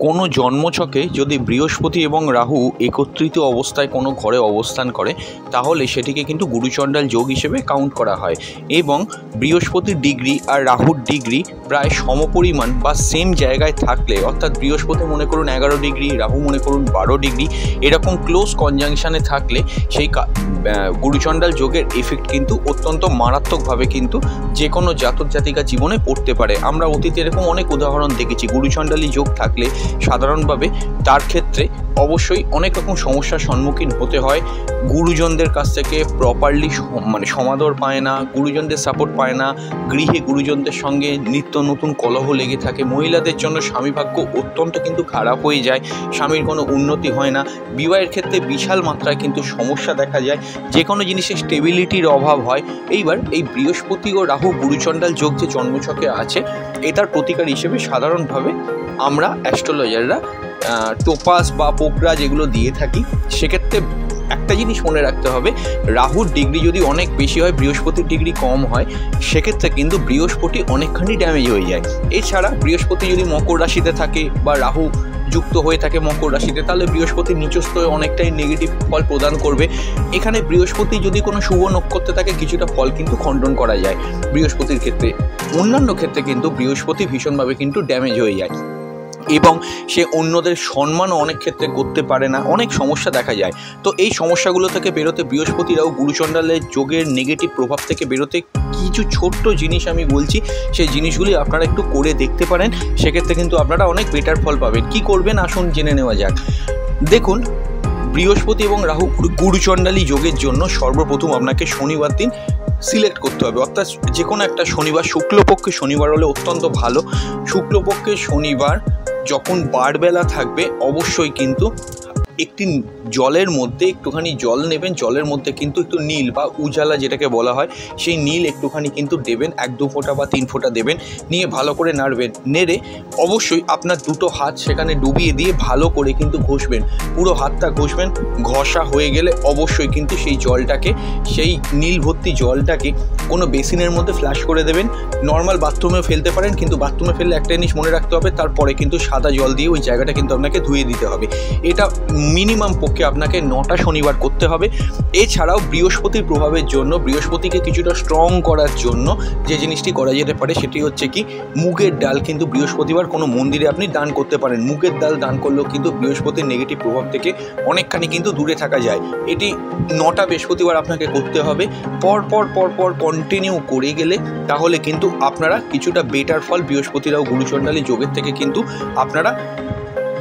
কোনো জন্মছকে যদি বৃহস্পতি এবং রাহু একত্রিত অবস্থায় কোনো ঘরে অবস্থান করে তাহলে সেটিকে কিন্তু গুরুচণ্ডাল যোগ হিসেবে কাউন্ট করা হয় এবং বৃহস্পতির ডিগ্রি আর রাহুর ডিগ্রি প্রায় সমপরিমাণ বা সেম জায়গায় থাকলে, অর্থাৎ বৃহস্পতি মনে করুন 11 ডিগ্রি, রাহু মনে করুন 12 ডিগ্রি, এরকম ক্লোজ কনজাংশনে থাকলে সেই গুরুচণ্ডাল যোগের এফেক্ট কিন্তু অত্যন্ত মারাত্মকভাবে কিন্তু যে কোনো জাতক জাতিকা জীবনে পড়তে পারে। আমরা অতীতে এরকম অনেক উদাহরণ দেখেছি। গুরুচণ্ডালী যোগ থাকলে সাধারণভাবে তার ক্ষেত্রে অবশ্যই অনেক রকম সমস্যার সম্মুখীন হতে হয়। গুরুজনদের কাছ থেকে প্রপারলি সমাদর পায় না, গুরুজনদের সাপোর্ট পায় না, গৃহে গুরুজনদের সঙ্গে নিত্য নতুন কলহ লেগে থাকে। মহিলাদের জন্য স্বামী ভাগ্য অত্যন্ত কিন্তু খারাপ হয়ে যায়, স্বামীর কোনো উন্নতি হয় না, বিবাহের ক্ষেত্রে বিশাল মাত্রায় কিন্তু সমস্যা দেখা যায়, যে কোনো জিনিসের স্টেবিলিটির অভাব হয়। এইবার এই বৃহস্পতি ও রাহু গুরুচণ্ডাল যোগ যে জন্মছকে আছে এটার প্রতিকার হিসেবে সাধারণভাবে আমরা অ্যাস্ট্রোলজাররা টোপাস বা পোকরা যেগুলো দিয়ে থাকি। সেক্ষেত্রে একটা জিনিস মনে রাখতে হবে, রাহুর ডিগ্রি যদি অনেক বেশি হয়, বৃহস্পতির ডিগ্রি কম হয়, সেক্ষেত্রে কিন্তু বৃহস্পতি অনেকখানি ড্যামেজ হয়ে যায়। এছাড়া বৃহস্পতি যদি মকর রাশিতে থাকে বা রাহু যুক্ত হয়ে থাকে মকর রাশিতে, তাহলে বৃহস্পতি নিচস্থ হয়ে অনেকটাই নেগেটিভ ফল প্রদান করবে। এখানে বৃহস্পতি যদি কোনো শুভ নক্ষত্রে থাকে কিছুটা ফল কিন্তু খণ্ডন করা যায় বৃহস্পতির ক্ষেত্রে। অন্যান্য ক্ষেত্রে কিন্তু বৃহস্পতি ভীষণভাবে কিন্তু ড্যামেজ হয়ে যায় এবং সে অন্যদের সম্মানও অনেক ক্ষেত্রে করতে পারে না, অনেক সমস্যা দেখা যায়। তো এই সমস্যাগুলো থেকে বেরোতে বৃহস্পতিরাও গুরুচণ্ডালের যোগের নেগেটিভ প্রভাব থেকে বেরোতে কিছু ছোট্ট জিনিস আমি বলছি, সেই জিনিসগুলি আপনারা একটু করে দেখতে পারেন। সেক্ষেত্রে কিন্তু আপনারা অনেক বেটার ফল পাবেন। কি করবেন আসুন জেনে নেওয়া যাক। দেখুন, বৃহস্পতি এবং রাহু গুরুচণ্ডালী যোগের জন্য সর্বপ্রথম আপনাকে শনিবার দিন সিলেক্ট করতে হবে, অর্থাৎ যে কোনো একটা শনিবার, শুক্লপক্ষে শনিবার হলে অত্যন্ত ভালো। শুক্লপক্ষে শনিবার যখন বারবেলা থাকবে অবশ্যই কিন্তু একটি জলের মধ্যে একটুখানি জল নেবেন, জলের মধ্যে কিন্তু একটু নীল বা উজালা যেটাকে বলা হয় সেই নীল একটুখানি কিন্তু দেবেন, 1-2 ফোঁটা বা 3 ফোঁটা দেবেন, নিয়ে ভালো করে নাড়বেন। নেড়ে অবশ্যই আপনার দুটো হাত সেখানে ডুবিয়ে দিয়ে ভালো করে কিন্তু ঘষবেন, পুরো হাতটা ঘষবেন। ঘষা হয়ে গেলে অবশ্যই কিন্তু সেই জলটাকে, সেই নীল ভর্তি জলটাকে কোনো বেসিনের মধ্যে ফ্ল্যাশ করে দেবেন। নর্মাল বাথরুমে ফেলতে পারেন, কিন্তু বাথরুমে ফেললে একটা জিনিস মনে রাখতে হবে, তারপরে কিন্তু সাদা জল দিয়ে ওই জায়গাটা কিন্তু আপনাকে ধুয়ে দিতে হবে। এটা মিনিমাম পক্ষে আপনাকে 9টা শনিবার করতে হবে। এছাড়াও বৃহস্পতির প্রভাবের জন্য, বৃহস্পতিকে কিছুটা স্ট্রং করার জন্য যে জিনিসটি করা যেতে পারে সেটি হচ্ছে কি, মুগের ডাল কিন্তু বৃহস্পতিবার কোনো মন্দিরে আপনি দান করতে পারেন। মুগের ডাল দান করলেও কিন্তু বৃহস্পতির নেগেটিভ প্রভাব থেকে অনেকখানি কিন্তু দূরে থাকা যায়। এটি 9টা বৃহস্পতিবার আপনাকে করতে হবে। পর কন্টিনিউ করে গেলে তাহলে কিন্তু আপনারা কিছুটা বেটার ফল বৃহস্পতিরাও গুরুচণ্ডালী যোগের থেকে কিন্তু আপনারা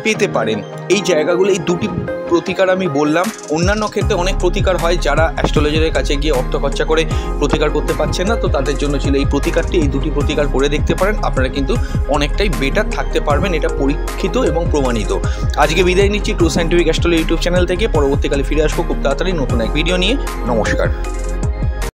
পেতে পারেন। এই জায়গাগুলো, এই দুটি প্রতিকার আমি বললাম। অন্যান্য ক্ষেত্রে অনেক প্রতিকার হয়, যারা অ্যাস্ট্রোলজারের কাছে গিয়ে অর্থ খরচা করে প্রতিকার করতে পারছেন না, তো তাদের জন্য ছিল এই প্রতিকারটি। এই দুটি প্রতিকার করে দেখতে পারেন, আপনারা কিন্তু অনেকটাই বেটার থাকতে পারবেন, এটা পরীক্ষিত এবং প্রমাণিত। আজকে বিদায় নিচ্ছি true scientific astrology YouTube channel থেকে। পরবর্তীকালে ফিরে আসবো খুব তাড়াতাড়ি নতুন এক ভিডিও নিয়ে। নমস্কার।